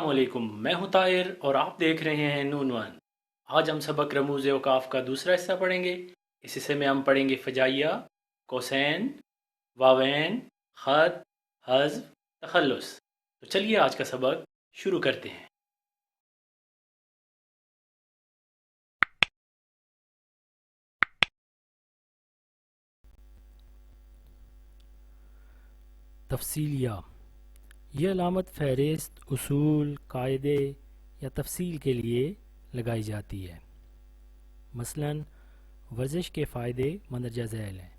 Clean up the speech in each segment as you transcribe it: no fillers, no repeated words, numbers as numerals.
अस्सलाम वालेकुम। मैं हूं ताहिर और आप देख रहे हैं नून वन। आज हम सबक रमूज़ औकाफ का दूसरा हिस्सा पढ़ेंगे। इस हिस्से में हम पढ़ेंगे फ़जाइया, कोसैन, वावैन, ख़त, हज़्फ़, तख़ल्लुस। तो चलिए आज का सबक शुरू करते हैं। तफ़सीलिया ये अलामत फ़हरिस्त, उसूल, कायदे या तफसील के लिए लगाई जाती है। मसलन वर्जिश के फ़ायदे मंदरजा झैल हैं।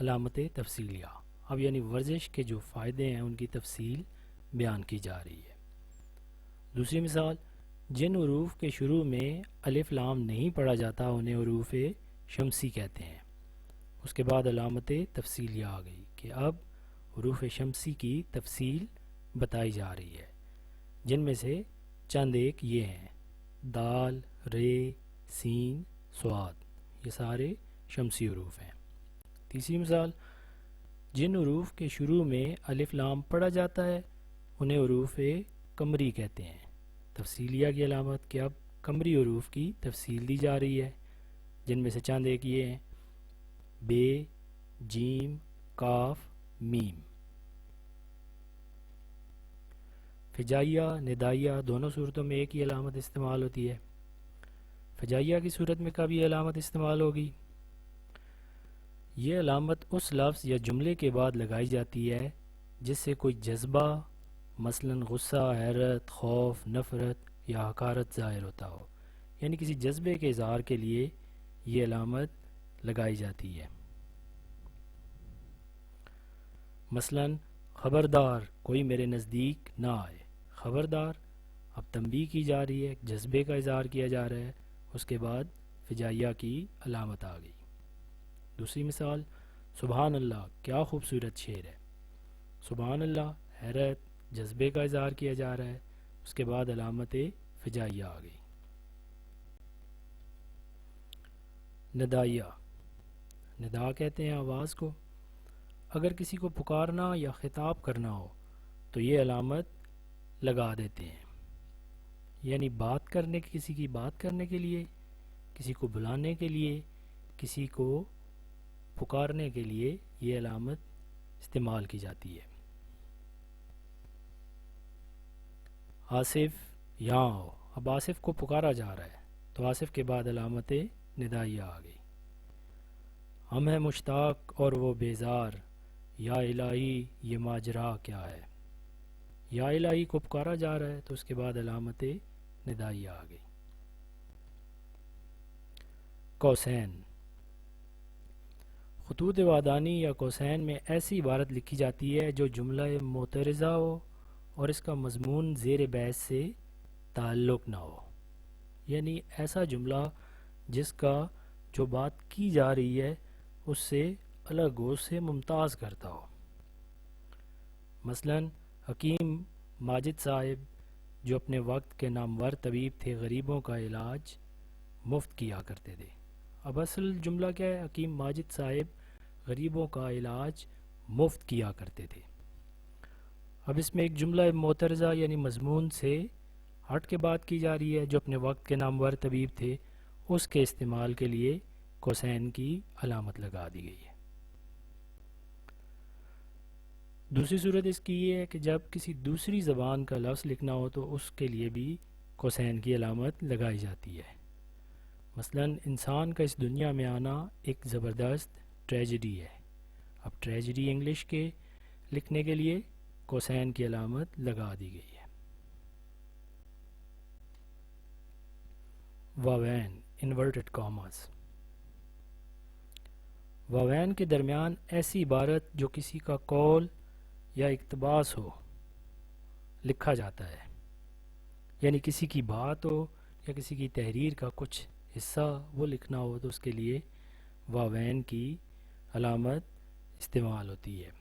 अलामत तफ़सीलिया अब यानी वर्जिश के जो फ़ायदे हैं उनकी तफसील बयान की जा रही है। दूसरी मिसाल, जिन हरूफ के शुरू में अलिफ लाम नहीं पढ़ा जाता उन्हें हरूफ शमसी कहते हैं। उसके बाद अलामत तफ़सीलिया आ गई कि अब हरूफ शमसी की तफसील बताई जा रही है, जिनमें से चंद एक ये हैं: दाल, रे, सीन, स्वाद। ये सारे शमसी हरूफ हैं। तीसरी मिसाल, जिन हरूफ के शुरू में अलिफ लाम पढ़ा जाता है उन्हें हरूफ कमरी कहते हैं। तफसीलिया की अलामत कि अब कमरी हरूफ की तफसील दी जा रही है, जिनमें से चंद एक ये हैं: बे, जीम, काफ, मीम। फ़िजाइया, निदाइया दोनों सूरतों में एक ही अलामत इस्तेमाल होती है। फ़िजाइया की सूरत में कब ये अलामत इस्तेमाल होगी? ये अलामत उस लफ्ज़ या जुमले के बाद लगाई जाती है जिससे कोई जज्बा, मसलन गुस्सा, हैरत, खौफ, नफ़रत या हकारत ज़ाहिर होता हो, यानी किसी जज्बे के इज़हार के लिए ये अलामत लगाई जाती है। मसलन ख़बरदार, कोई मेरे नज़दीक ना आए। ख़बरदार, अब तंबीह की जा रही है, जज्बे का इज़हार किया जा रहा है। उसके बाद फ़िजाइया की अलामत आ गई। दूसरी मिसाल, सुबहान अल्लाह, क्या खूबसूरत शेर है। सुबहान अल्लाह, हैरत, जज्बे का इज़हार किया जा रहा है। उसके बाद अलामत फ़िजाइया आ गई। नदाइया, निदा कहते हैं आवाज़ को। अगर किसी को पुकारना या ख़िताब करना हो तो ये अलामत लगा देते हैं, यानी बात करने किसी की बात करने के लिए, किसी को बुलाने के लिए, किसी को पुकारने के लिए ये अलामत इस्तेमाल की जाती है। आसिफ, यहाँ आओ। अब आसिफ को पुकारा जा रहा है तो आसिफ के बाद अलामत निदाइया आ गई। हम हैं मुश्ताक और वो बेजार, या इलाही ये माजरा क्या है। या इलाही को पुकारा जा रहा है तो उसके बाद अलामत निदाइया आ गई। कौसैन, खतूत वादानी या कौसैन में ऐसी इबारत लिखी जाती है जो जुमला मोतरज़ा हो और इसका मजमून ज़ेर बहस से ताल्लुक़ ना हो, यानी ऐसा जुमला जिसका जो बात की जा रही है उससे अलग हो, उससे मुमताज़ करता हो। मसलन हकीम माजिद साहिब जो अपने वक्त के नामवर तबीब थे, गरीबों का इलाज मुफ्त किया करते थे। अब असल जुमला क्या है? हकीम माजिद साहिब गरीबों का इलाज मुफ्त किया करते थे। अब इसमें एक जुमला मोतरज़ा यानी मजमून से हट के बात की जा रही है, जो अपने वक्त के नामवर तबीब थे, उसके इस्तेमाल के लिए कोसैन की अलामत लगा दी गई है। दूसरी सूरत इसकी ये है कि जब किसी दूसरी ज़बान का लफ्ज़ लिखना हो तो उसके लिए भी कोसैन की अलामत लगाई जाती है। मसलन इंसान का इस दुनिया में आना एक ज़बरदस्त ट्रेजेडी है। अब ट्रेजेडी इंग्लिश के लिखने के लिए कोसैन की अलामत लगा दी गई है। वावैन, इन्वर्टेड कॉमास। वावैन के दरमियान ऐसी इबारत जो किसी का कौल या इक़्तिबास हो लिखा जाता है, यानी किसी की बात हो या किसी की तहरीर का कुछ हिस्सा वो लिखना हो तो उसके लिए वावैन की अलामत इस्तेमाल होती है।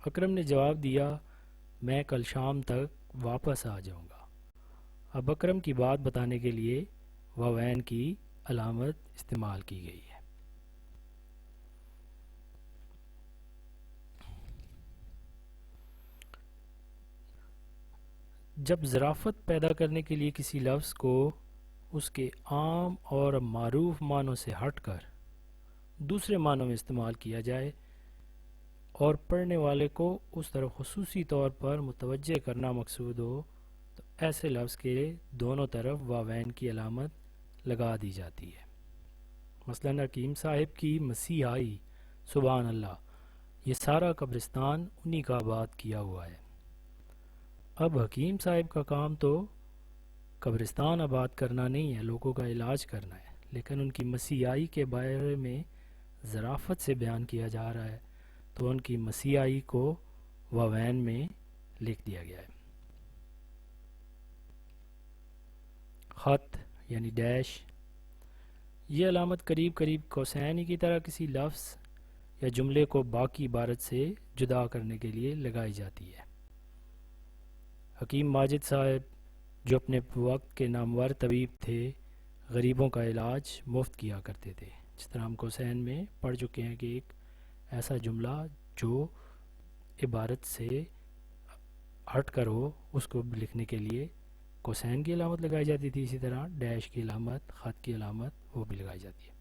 अकरम ने जवाब दिया, मैं कल शाम तक वापस आ जाऊंगा। अब अकरम की बात बताने के लिए वावैन की अलामत इस्तेमाल की गई है। جب ظرافت پیدا کرنے کے لیے کسی لفظ کو اس کے عام اور معروف معنوں سے ہٹ کر دوسرے معنوں میں استعمال کیا جائے اور پڑھنے والے کو اس طرف خصوصی طور پر متوجہ کرنا مقصود ہو تو ایسے لفظ کے دونوں طرف واوین کی علامت لگا دی جاتی ہے۔ مثلا حکیم صاحب کی مسیحائی، سبحان اللہ، یہ سارا قبرستان انہی کا آباد کیا ہوا ہے۔ اب حکیم صاحب کا کام تو قبرستان آباد کرنا نہیں ہے، لوگوں کا علاج کرنا ہے، لیکن ان کی مسیحائی کے بارے میں ظرافت سے بیان کیا جا رہا ہے تو ان کی مسیحائی کو واوین میں لکھ دیا گیا ہے۔ خط یعنی ڈیش، یہ علامت قریب قریب کوسین کی طرح کسی لفظ یا جملے کو باقی عبارت سے جدا کرنے کے لیے لگائی جاتی ہے۔ حکیم ماجد صاحب جو اپنے وقت کے نامور طبیب تھے، غریبوں کا علاج مفت کیا کرتے تھے، جس طرح ہم کوسین میں پڑھ چکے ہیں کہ ایک ایسا جملہ جو عبارت سے ہٹ کر ہو اس کو لکھنے کے لیے کوسین کی علامت لگائی جاتی تھی، اسی طرح ڈیش کی علامت، خط کی علامت وہ بھی لگائی جاتی ہے۔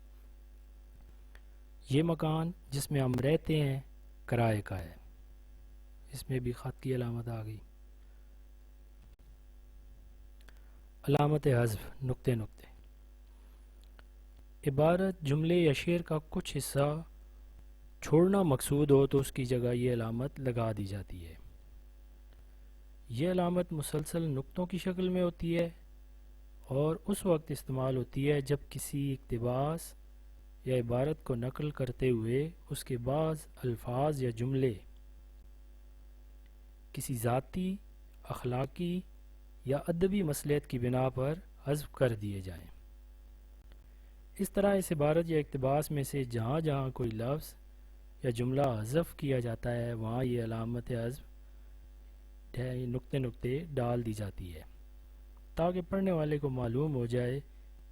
یہ مکان جس میں ہم رہتے ہیں کرائے کا ہے، اس میں بھی خط کی علامت آ گئی۔ علامت حذف، نقطے نقطے، عبارت جملے یا شعر کا کچھ حصہ چھوڑنا مقصود ہو تو اس کی جگہ یہ علامت لگا دی جاتی ہے۔ یہ علامت مسلسل نقطوں کی شکل میں ہوتی ہے اور اس وقت استعمال ہوتی ہے جب کسی اقتباس یا عبارت کو نقل کرتے ہوئے اس کے بعض الفاظ یا جملے کسی ذاتی، اخلاقی یا ادبی مصلحت کی بنا پر حذف کر دیے جائیں۔ اس طرح اس عبارت یا اقتباس میں سے جہاں جہاں کوئی لفظ یا جملہ حذف کیا جاتا ہے وہاں یہ علامت حذف نقطے نقطے ڈال دی جاتی ہے تاکہ پڑھنے والے کو معلوم ہو جائے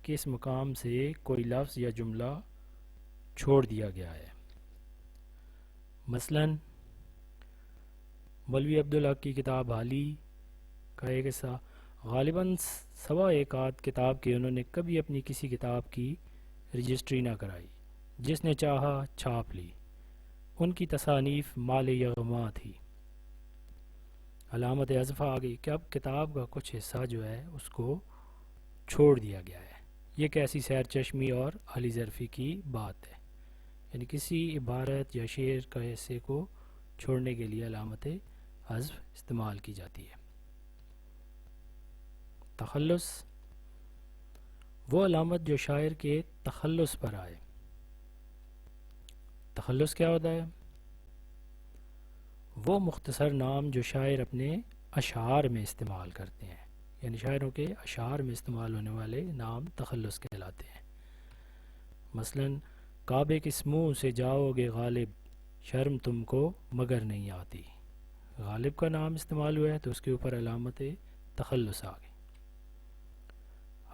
کہ اس مقام سے کوئی لفظ یا جملہ چھوڑ دیا گیا ہے۔ مثلا مولوی عبدالحق کی کتاب حالی کا ایک حصہ، غالباً سوا ایک آدھ کتاب کی انہوں نے کبھی اپنی کسی کتاب کی رجسٹری نہ کرائی، جس نے چاہا چھاپ لی۔ ان کی تصانیف مال یغما تھی۔ علامت حذف آ گئی کہ اب کتاب کا کچھ حصہ جو ہے اس کو چھوڑ دیا گیا ہے۔ یہ کیسی سیر چشمی اور علی ظرفی کی بات ہے، یعنی کسی عبارت یا شعر کا حصے کو چھوڑنے کے لیے علامت حذف استعمال کی جاتی ہے۔ تخلص، وہ علامت جو شاعر کے تخلص پر آئے۔ تخلص کیا ہوتا ہے؟ وہ مختصر نام جو شاعر اپنے اشعار میں استعمال کرتے ہیں، یعنی شاعروں کے اشعار میں استعمال ہونے والے نام تخلص کہلاتے ہیں۔ مثلا کعبے کس منہ سے جاؤ گے غالب، شرم تم کو مگر نہیں آتی۔ غالب کا نام استعمال ہوا ہے تو اس کے اوپر علامت تخلص آ گئی۔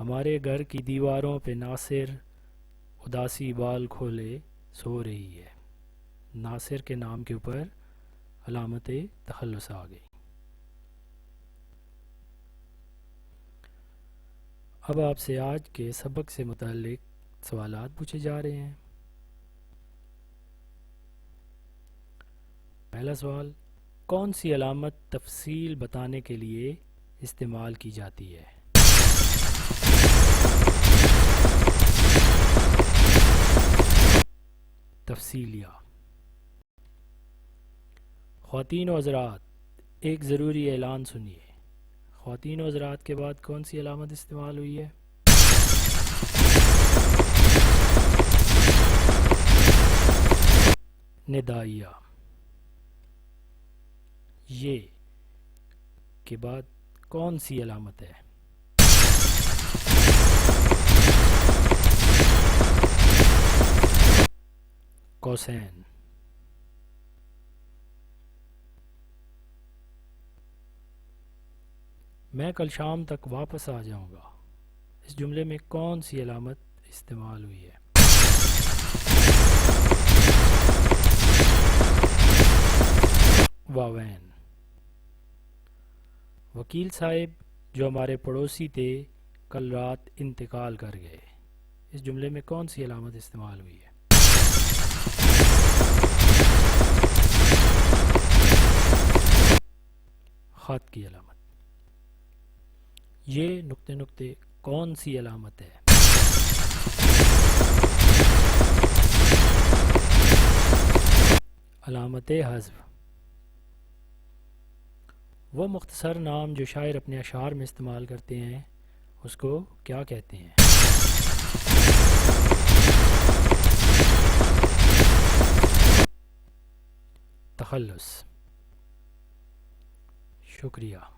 ہمارے گھر کی دیواروں پہ ناصر اداسی بال کھولے سو رہی ہے۔ ناصر کے نام کے اوپر علامت تخلص آ گئی۔ اب آپ سے آج کے سبق سے متعلق سوالات پوچھے جا رہے ہیں۔ پہلا سوال، کون سی علامت تفصیل بتانے کے لیے استعمال کی جاتی ہے؟ تفصیلیہ۔ خواتین و حضرات، ایک ضروری اعلان سنیے۔ خواتین و حضرات کے بعد کون سی علامت استعمال ہوئی ہے؟ ندائیہ۔ یہ کے بعد کون سی علامت ہے؟ کوسین۔ میں کل شام تک واپس آ جاؤں گا، اس جملے میں کون سی علامت استعمال ہوئی ہے؟ واوین۔ وکیل صاحب جو ہمارے پڑوسی تھے کل رات انتقال کر گئے. اس جملے میں کون سی علامت استعمال ہوئی ہے؟ خط کی علامت. یہ نقطے نقطے کون سی علامت ہے؟ علامت حذف. وہ مختصر نام جو شاعر اپنے اشعار میں استعمال کرتے ہیں اس کو کیا کہتے ہیں؟ تخلص. شکریہ.